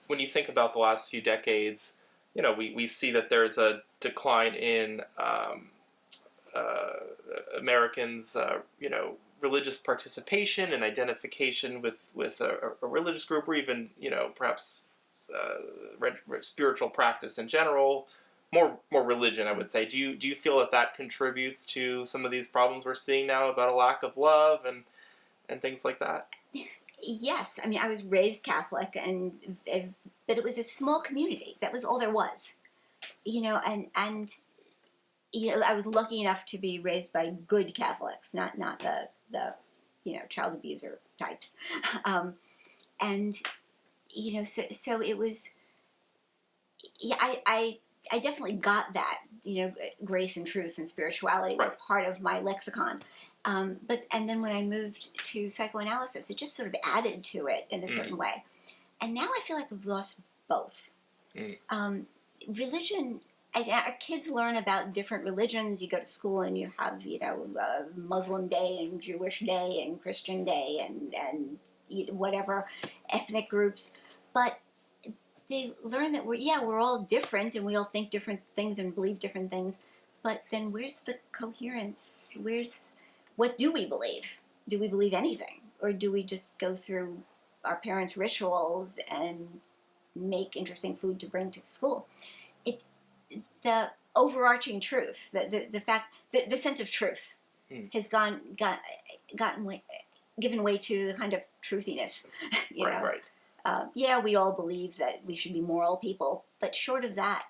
when you think about the last few decades, we see that there's a decline in Americans, religious participation and identification with a religious group, or even, perhaps spiritual practice in general. More religion, I would say. Do you feel that contributes to some of these problems we're seeing now about a lack of love and things like that? Yes, I mean, I was raised Catholic, but it was a small community. That was all there was, and I was lucky enough to be raised by good Catholics, not the child abuser types, and so it was. Yeah, I definitely got that. Grace and truth and spirituality were part of my lexicon. And then when I moved to psychoanalysis, it just sort of added to it in a certain way. And now I feel like we've lost both. Religion, our kids learn about different religions. You go to school and you have, Muslim day and Jewish day and Christian day and whatever ethnic groups. But they learn that we're all different and we all think different things and believe different things. But then where's the coherence? What do we believe? Do we believe anything? Or do we just go through our parents' rituals and make interesting food to bring to school? It's the overarching truth, the fact, the sense of truth has given way to the kind of truthiness, Right. We all believe that we should be moral people, but short of that,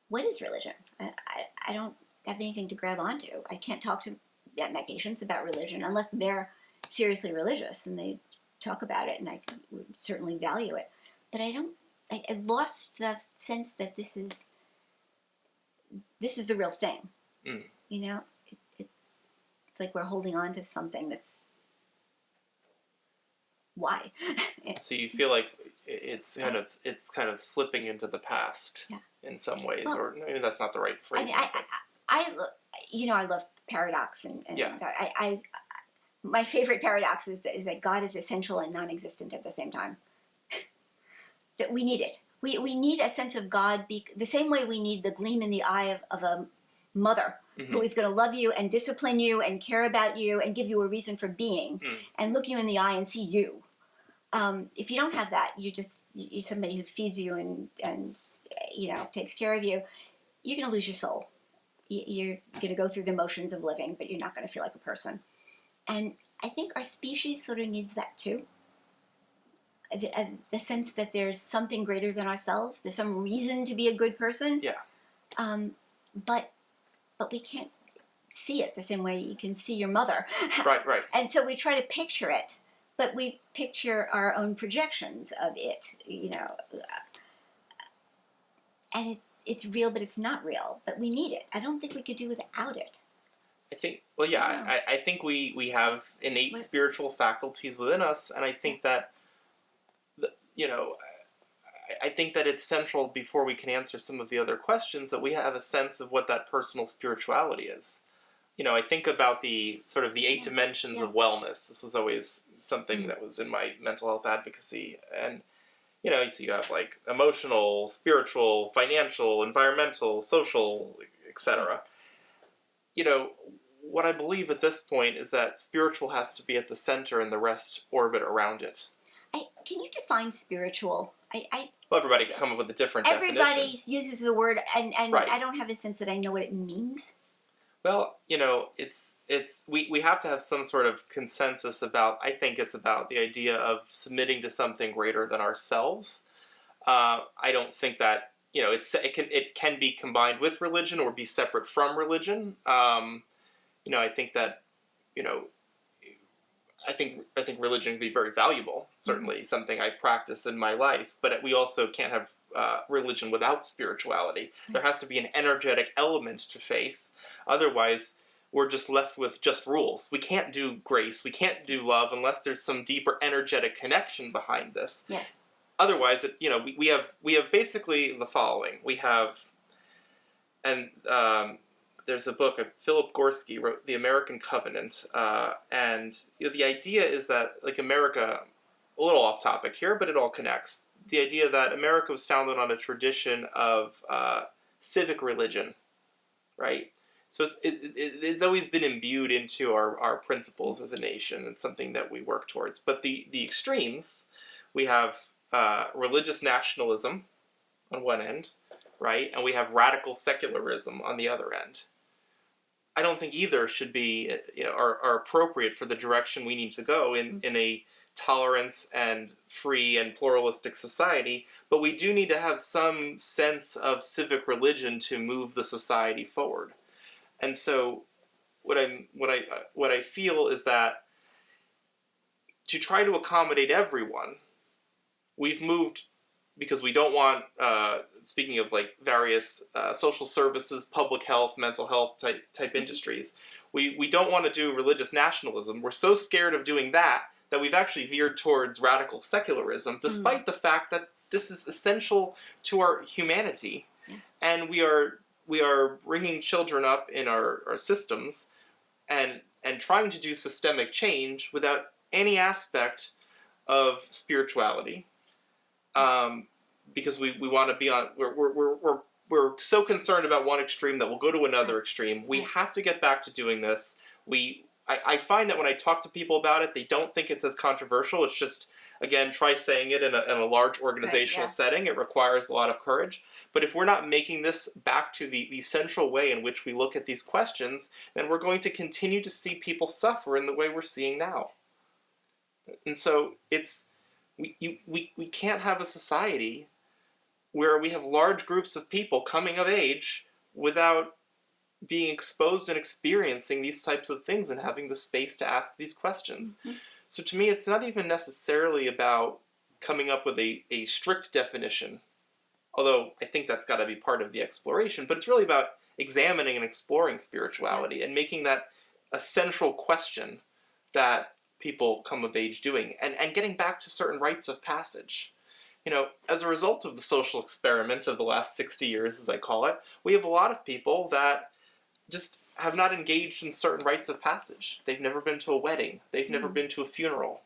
what is religion? I don't have anything to grab onto. I can't talk to my patients about religion unless they're seriously religious and they talk about it, and I would certainly value it. But I lost the sense that this is the real thing. It's like we're holding on to something that's why. So you feel like it's kind of slipping into the past in some ways, or maybe that's not the right phrase. I love paradox, and my favorite paradox is that God is essential and non-existent at the same time. That we need it. We need a sense of God the same way we need the gleam in the eye of a mother who is going to love you and discipline you and care about you and give you a reason for being and look you in the eye and see you. If you don't have that, you're somebody who feeds you and takes care of you. You're going to lose your soul. You're going to go through the motions of living, but you're not going to feel like a person. And I think our species sort of needs that too. The sense that there's something greater than ourselves. There's some reason to be a good person. Yeah. But we can't see it the same way you can see your mother. Right. And so we try to picture it, but we picture our own projections of it, and it's real, but it's not real. But we need it. I don't think we could do without it. I think, I think we have innate spiritual faculties within us, and I think that, I think that it's central before we can answer some of the other questions that we have a sense of what that personal spirituality is. I think about the sort of the 8 dimensions of wellness. This was always something that was in my mental health advocacy. And, so you have like emotional, spiritual, financial, environmental, social, etc. What I believe at this point is that spiritual has to be at the center and the rest orbit around it. Can you define spiritual? Well, everybody can come up with a different definition. Everybody uses the word, and I don't have a sense that I know what it means. Well, we have to have some sort of consensus about. I think it's about the idea of submitting to something greater than ourselves. I don't think that it can be combined with religion or be separate from religion. I think that I think religion can be very valuable. Certainly, something I practice in my life. But we also can't have religion without spirituality. There has to be an energetic element to faith. Otherwise, we're just left with just rules. We can't do grace. We can't do love unless there's some deeper energetic connection behind this. Yeah. Otherwise, we have basically the following. We have, and there's a book, Philip Gorski wrote The American Covenant, and the idea is that, like America, a little off topic here, but it all connects. the idea that America was founded on a tradition of civic religion, right? So it's always been imbued into our principles as a nation. It's something that we work towards. But the extremes, we have religious nationalism on one end, right? And we have radical secularism on the other end. I don't think either should be, are appropriate for the direction we need to go in a tolerance and free and pluralistic society. But we do need to have some sense of civic religion to move the society forward. And so, what I feel is that to try to accommodate everyone, we've moved because we don't want, speaking of like various social services, public health, mental health type industries, we don't want to do religious nationalism. We're so scared of doing that we've actually veered towards radical secularism, despite the fact that this is essential to our humanity. And we are bringing children up in our systems and trying to do systemic change without any aspect of spirituality. Because we want to be on, we're so concerned about one extreme that we'll go to another extreme. We have to get back to doing this. I find that when I talk to people about it, they don't think it's as controversial. It's just, again, try saying it in a large organizational setting. It requires a lot of courage. But if we're not making this back to the central way in which we look at these questions, then we're going to continue to see people suffer in the way we're seeing now. And so we can't have a society where we have large groups of people coming of age without being exposed and experiencing these types of things and having the space to ask these questions. So to me, it's not even necessarily about coming up with a strict definition, although I think that's got to be part of the exploration, but it's really about examining and exploring spirituality and making that a central question that people come of age doing, and getting back to certain rites of passage. As a result of the social experiment of the last 60 years, as I call it, we have a lot of people that just have not engaged in certain rites of passage. They've never been to a wedding. They've never been to a funeral.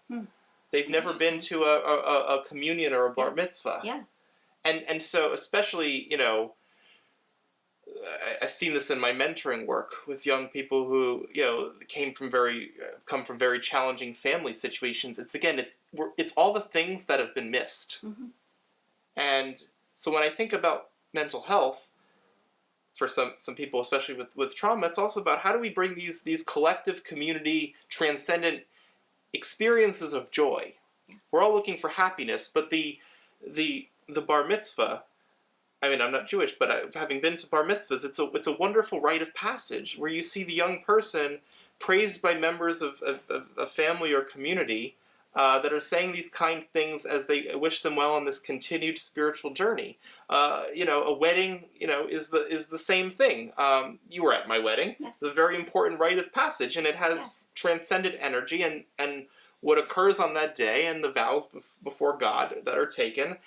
They've never been to a communion or a bar mitzvah. And so especially, I've seen this in my mentoring work with young people who, come from very challenging family situations. It's all the things that have been missed. And so when I think about mental health, for some people, especially with trauma, it's also about how do we bring these collective community transcendent experiences of joy. We're all looking for happiness, but the bar mitzvah, I mean, I'm not Jewish, but having been to bar mitzvahs, it's a wonderful rite of passage where you see the young person praised by members of a family or community that are saying these kind things as they wish them well on this continued spiritual journey. A wedding, is the same thing. You were at my wedding. It's a very important rite of passage, and it has transcendent energy, and what occurs on that day and the vows before God that are taken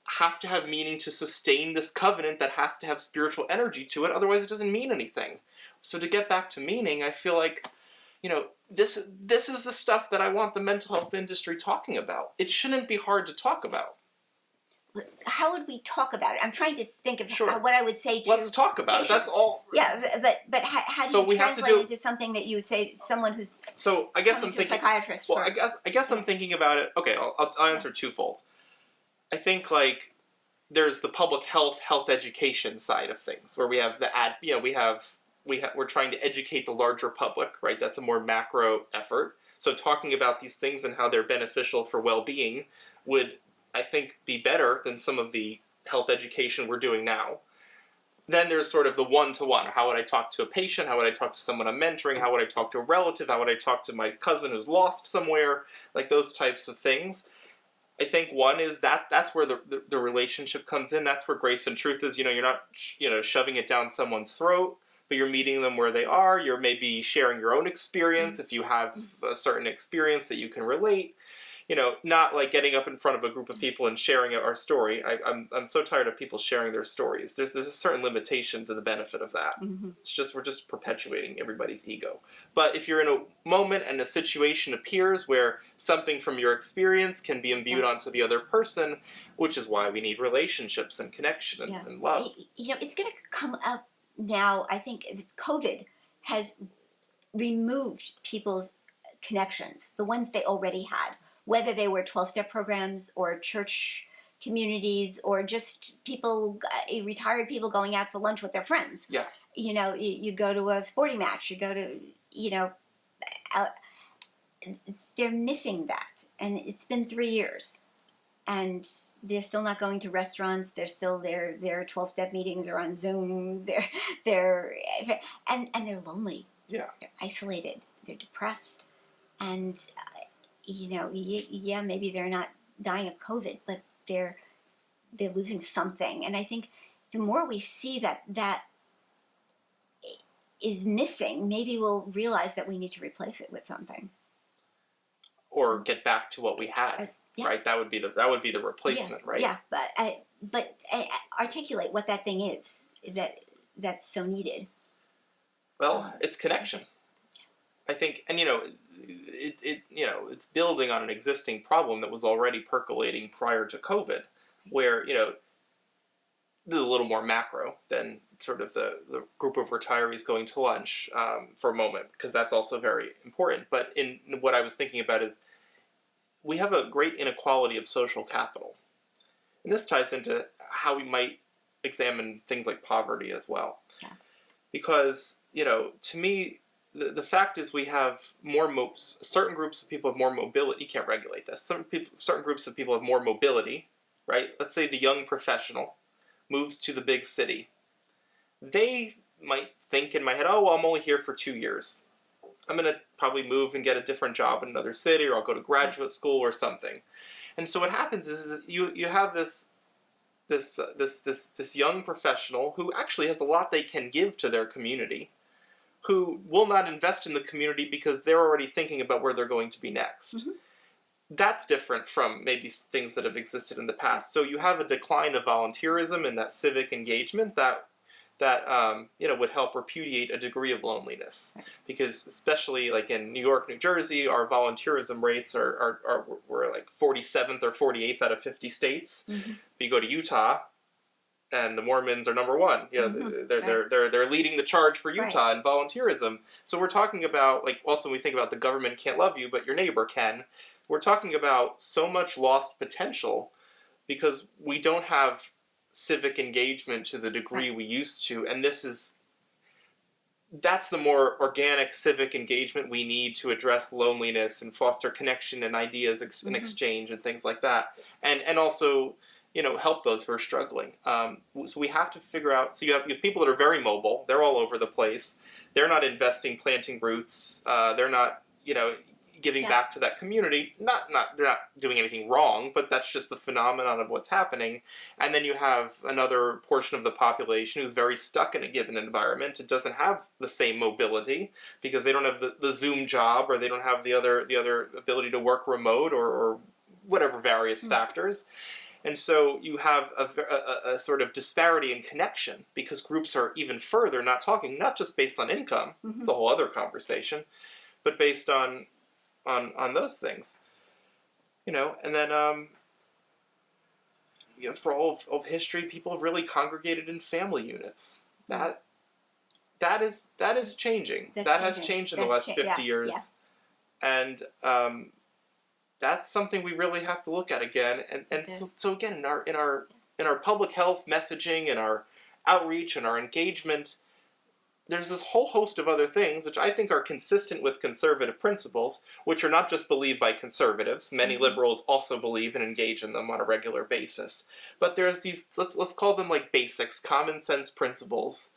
have to have meaning to sustain this covenant that has to have spiritual energy to it. Otherwise, it doesn't mean anything. So to get back to meaning, I feel like, this is the stuff that I want the mental health industry talking about. It shouldn't be hard to talk about. How would we talk about it? I'm trying to think of what I would say to Let's talk about patients. It. That's all. Yeah, but how do you translate it into something that you would say to someone who's I guess I'm thinking, a psychiatrist? Well, I guess I'm thinking about it. Okay, I'll answer twofold. I think there's the public health education side of things where we have we're trying to educate the larger public, right? That's a more macro effort. So talking about these things and how they're beneficial for well-being would, I think, be better than some of the health education we're doing now. Then there's sort of the one-to-one. How would I talk to a patient? How would I talk to someone I'm mentoring? How would I talk to a relative? How would I talk to my cousin who's lost somewhere? Like those types of things. I think one is that's where the relationship comes in. That's where grace and truth is. You're not shoving it down someone's throat, but you're meeting them where they are. You're maybe sharing your own experience if you have a certain experience that you can relate. not like getting up in front of a group of people and sharing our story. I'm so tired of people sharing their stories. There's a certain limitation to the benefit of that. Mm-hmm. We're just perpetuating everybody's ego. But if you're in a moment and a situation appears where something from your experience can be imbued onto the other person, which is why we need relationships and connection and love. It's going to come up now. I think COVID has removed people's connections, the ones they already had, whether they were 12-step programs or church communities or just people, retired people going out for lunch with their friends. Yeah. You go to a sporting match, you go to, out, they're missing that. And it's been 3 years. And they're still not going to restaurants. They're still their 12-step meetings are on Zoom. They're lonely. Yeah. They're isolated. They're depressed. And maybe they're not dying of COVID, but they're losing something. And I think the more we see that is missing, maybe we'll realize that we need to replace it with something, or get back to what we had. Yeah. Right, that would be the replacement, right? Yeah, but articulate what that thing is that's so needed. Well, it's connection. I think, and it's building on an existing problem that was already percolating prior to COVID, where this is a little more macro than sort of the group of retirees going to lunch for a moment, because that's also very important. But in what I was thinking about is, we have a great inequality of social capital. And this ties into how we might examine things like poverty as well. Yeah. Because, to me, the fact is we have certain groups of people have more mobility. You can't regulate this. Certain groups of people have more mobility, right? Let's say the young professional moves to the big city. They might think in my head, oh, well, I'm only here for 2 years. I'm going to probably move and get a different job in another city, or I'll go to graduate school or something. And so what happens is that you have this young professional who actually has a lot they can give to their community, who will not invest in the community because they're already thinking about where they're going to be next. Mm-hmm. That's different from maybe things that have existed in the past. So you have a decline of volunteerism and that civic engagement that would help repudiate a degree of loneliness. Because especially like in New York, New Jersey, our volunteerism rates we're like 47th or 48th out of 50 states. Mm-hmm. If you go to Utah, and the Mormons are number one. Mm-hmm. They're leading the charge for Utah in volunteerism. So we're talking about, like, also when we think about the government can't love you, but your neighbor can. We're talking about so much lost potential because we don't have civic engagement to the degree we used to, and that's the more organic civic engagement we need to address loneliness and foster connection and ideas and exchange and things like that, and also help those who are struggling. So we have to figure out. So you have people that are very mobile. They're all over the place. They're not investing, planting roots. They're not giving back to that community. They're not doing anything wrong, but that's just the phenomenon of what's happening. And then you have another portion of the population who's very stuck in a given environment. It doesn't have the same mobility because they don't have the Zoom job, or they don't have the other ability to work remote, or whatever various factors. And so you have a sort of disparity in connection because groups are even further not just based on income. Mm-hmm. It's a whole other conversation, but based on those things, and then for all of history, people have really congregated in family units. That is changing. That has changed in the last 50 years, and that's something we really have to look at again. And so again, in our public health messaging and our outreach and our engagement, there's this whole host of other things which I think are consistent with conservative principles, which are not just believed by conservatives. Many liberals also believe and engage in them on a regular basis. But there's these, let's call them like basics, common sense principles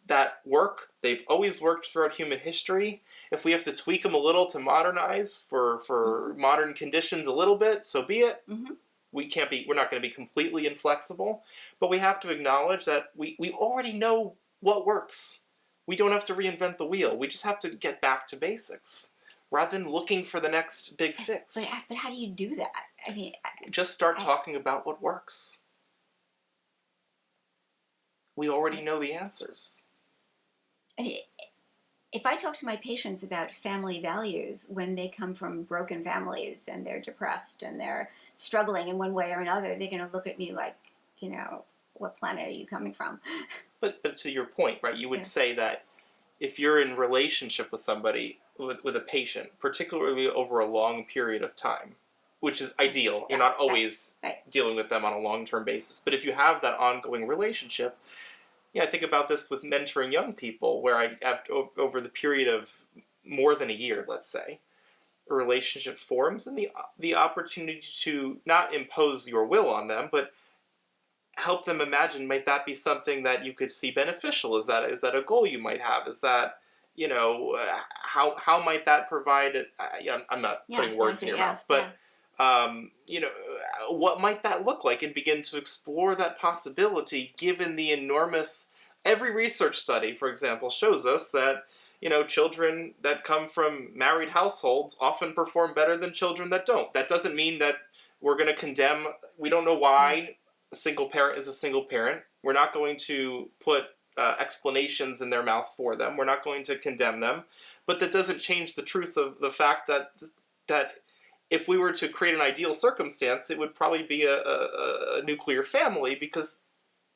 that work. They've always worked throughout human history. If we have to tweak them a little to modernize for modern conditions a little bit, so be it. Mm-hmm. We're not going to be completely inflexible, but we have to acknowledge that we already know what works. We don't have to reinvent the wheel. We just have to get back to basics, rather than looking for the next big fix. But how do you do that? I mean, just start talking about what works. We already know the answers. I mean, if I talk to my patients about family values when they come from broken families and they're depressed and they're struggling in one way or another, they're going to look at me like, what planet are you coming from? But to your point, right, you would say that if you're in relationship with somebody, with a patient, particularly over a long period of time, which is ideal, you're not always dealing with them on a long-term basis, but if you have that ongoing relationship, I think about this with mentoring young people, where I have over the period of more than a year, let's say, a relationship forms, and the opportunity to not impose your will on them, but help them imagine, might that be something that you could see beneficial? Is that a goal you might have? Is that, how might that provide it? I'm not putting words in your mouth, but what might that look like, and begin to explore that possibility, given the enormous, every research study, for example, shows us that, children that come from married households often perform better than children that don't. That doesn't mean that we're going to condemn, we don't know why a single parent is a single parent. We're not going to put explanations in their mouth for them. We're not going to condemn them. But that doesn't change the truth of the fact that if we were to create an ideal circumstance, it would probably be a nuclear family, because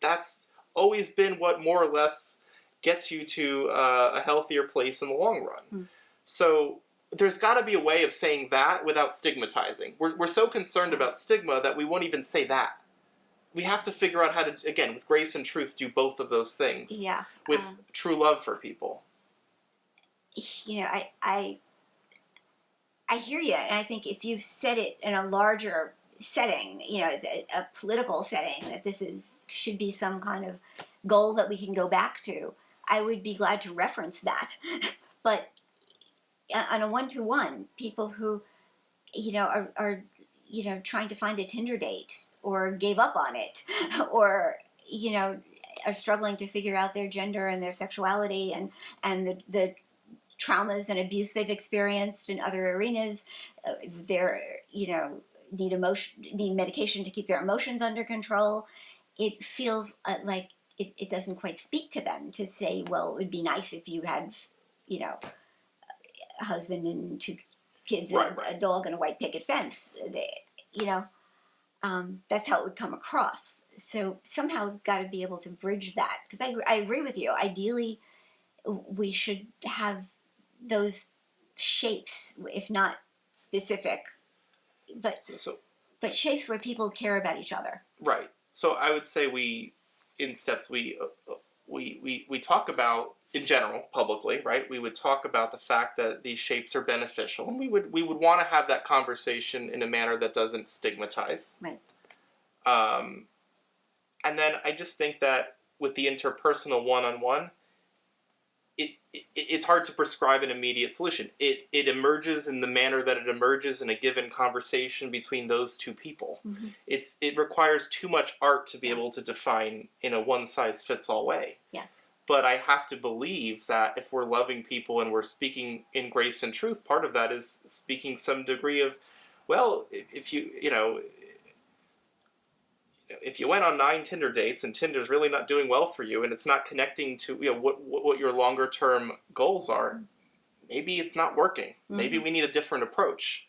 that's always been what more or less gets you to a healthier place in the long run. So there's got to be a way of saying that without stigmatizing. We're so concerned about stigma that we won't even say that. We have to figure out how to, again, with grace and truth, do both of those things. Yeah. With true love for people. I hear you, and I think if you said it in a larger setting, a political setting, that this should be some kind of goal that we can go back to, I would be glad to reference that. But on a one-to-one, people who, are trying to find a Tinder date, or gave up on it, or, are struggling to figure out their gender and their sexuality and the traumas and abuse they've experienced in other arenas, need medication to keep their emotions under control. It feels like it doesn't quite speak to them to say, well, it would be nice if you had, a husband and 2 kids and a dog and a white picket fence. That's how it would come across. So somehow we've got to be able to bridge that, because I agree with you. Ideally, we should have those shapes, if not specific, but shapes where people care about each other. Right. So I would say we talk about, in general, publicly, right? We would talk about the fact that these shapes are beneficial, and we would want to have that conversation in a manner that doesn't stigmatize. Right. And then I just think that with the interpersonal one-on-one, it's hard to prescribe an immediate solution. It emerges in the manner that it emerges in a given conversation between those two people. Mm-hmm. It requires too much art to be able to define in a one-size-fits-all way. Yeah. But I have to believe that if we're loving people and we're speaking in grace and truth, part of that is speaking some degree of, well, if you went on 9 Tinder dates and Tinder's really not doing well for you, and it's not connecting to what your longer term goals are, maybe it's not working. Mm-hmm. Maybe we need a different approach,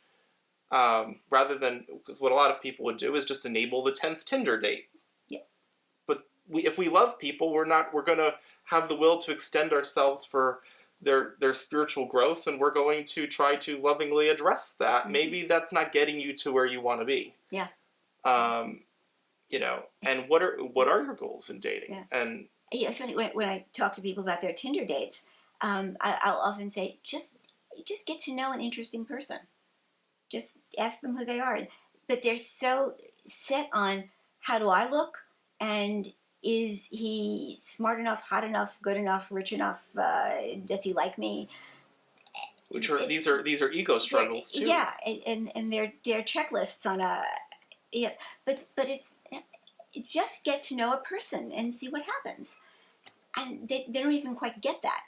rather than, because what a lot of people would do is just enable the 10th Tinder date. Yeah. But if we love people, we're going to have the will to extend ourselves for their spiritual growth, and we're going to try to lovingly address that. Mm-hmm. Maybe that's not getting you to where you want to be. Yeah. And what are your goals in dating? Yeah. And it's funny when I talk to people about their Tinder dates, I'll often say, just get to know an interesting person. Just ask them who they are. But they're so set on, how do I look, and is he smart enough, hot enough, good enough, rich enough? Does he like me? These are ego struggles too. Yeah, and they're checklists on a. Yeah, but it's just get to know a person and see what happens, and they don't even quite get that.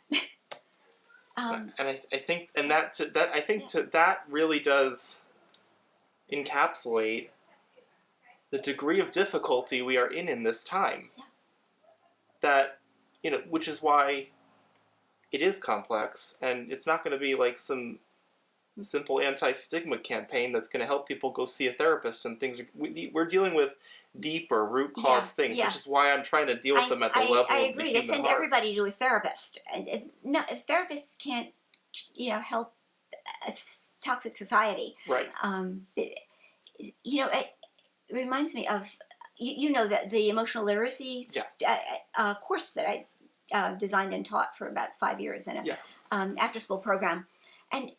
And I think, and that really does encapsulate the degree of difficulty we are in this time. Yeah. That, which is why it is complex, and it's not going to be like some simple anti-stigma campaign that's going to help people go see a therapist and things. We're dealing with deeper root cause things, which is why I'm trying to deal with them at the level of the human heart. I agree. They send everybody to a therapist. No, therapists can't, help a toxic society. Right. It reminds me of, that the emotional literacy course that I designed and taught for about 5 years in an after-school program. And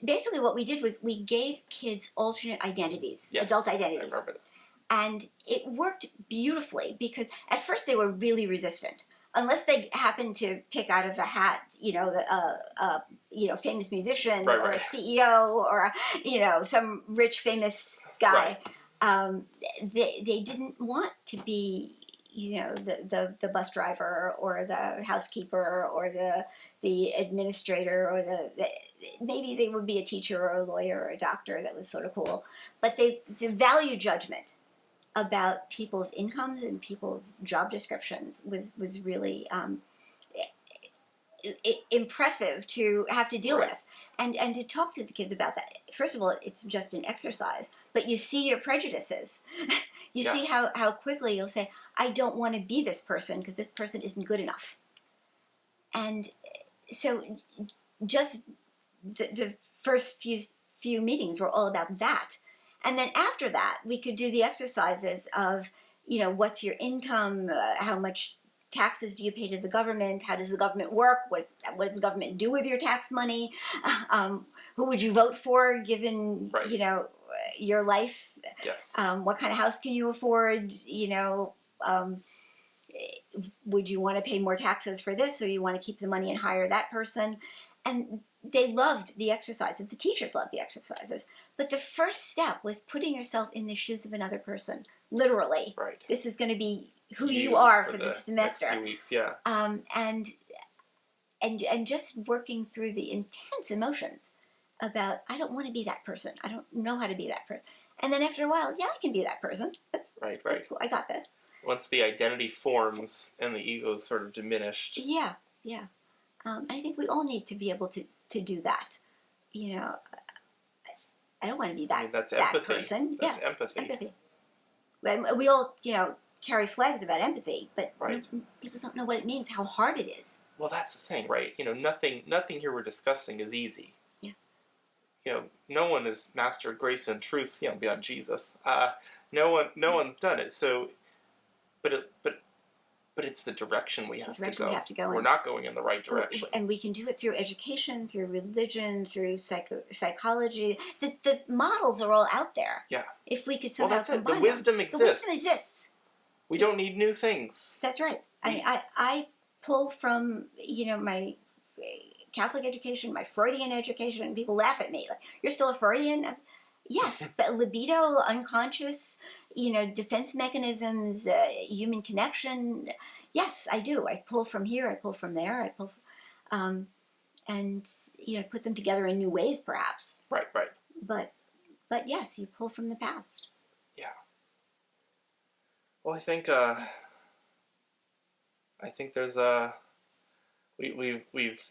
basically what we did was we gave kids alternate identities, adult identities. I remember that. And it worked beautifully because at first they were really resistant. Unless they happened to pick out of a hat, famous musician or a CEO or, some rich famous guy. Right. They didn't want to be, the bus driver or the housekeeper or the administrator or maybe they would be a teacher or a lawyer or a doctor. That was sort of cool. But the value judgment about people's incomes and people's job descriptions was really impressive to have to deal with and to talk to the kids about that. First of all, it's just an exercise, but you see your prejudices. You see how quickly you'll say, I don't want to be this person because this person isn't good enough. And so just the first few meetings were all about that. And then after that, we could do the exercises of, what's your income, how much taxes do you pay to the government, how does the government work, what does the government do with your tax money, who would you vote for given, your life, what kind of house can you afford, would you want to pay more taxes for this, or you want to keep the money and hire that person? And they loved the exercises. The teachers loved the exercises. But the first step was putting yourself in the shoes of another person, literally. Right. This is going to be who you are for this semester. Next few weeks, and just working through the intense emotions about, I don't want to be that person. I don't know how to be that person. And then after a while, I can be that person. That's cool. I got this. Once the identity forms and the ego is sort of diminished. Yeah. I think we all need to be able to do that. I don't want to be that person. That's empathy. We all, carry flags about empathy, but people don't know what it means, how hard it is. Well, that's the thing, right? Nothing here we're discussing is easy. Yeah. No one has mastered grace and truth, beyond Jesus. No one's done it. So, but it's the direction we have to go. We're not going in the right direction. And we can do it through education, through religion, through psychology. The models are all out there. Yeah. If we could somehow combine them. The wisdom exists. The wisdom exists. We don't need new things. That's right. I pull from, my Catholic education, my Freudian education, and people laugh at me. Like, you're still a Freudian? Yes, but libido, unconscious, defense mechanisms, human connection. Yes, I do. I pull from here. I pull from there. I pull, and put them together in new ways, perhaps. Right. But yes, you pull from the past. Yeah. Well, I think there's we've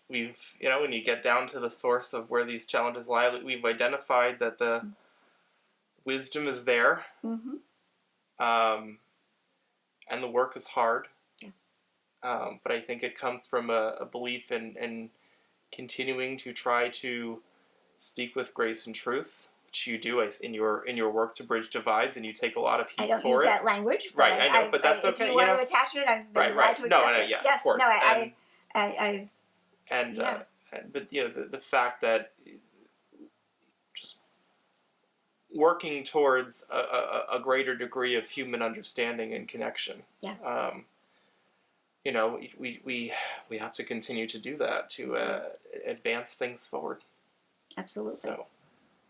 when you get down to the source of where these challenges lie, we've identified that the wisdom is there. Mm-hmm. And the work is hard. Yeah. But I think it comes from a belief in continuing to try to speak with grace and truth, which you do in your work to bridge divides, and you take a lot of heat for it. I don't use that language. But right, I know, but that's okay. If you want to attach it, I'm glad to accept it. Yes, of course. No, but the fact that just working towards a greater degree of human understanding and connection. Yeah. We have to continue to do that to advance things forward. Absolutely. So,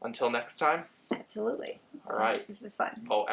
until next time. Absolutely. All right. This was fun. Oh, as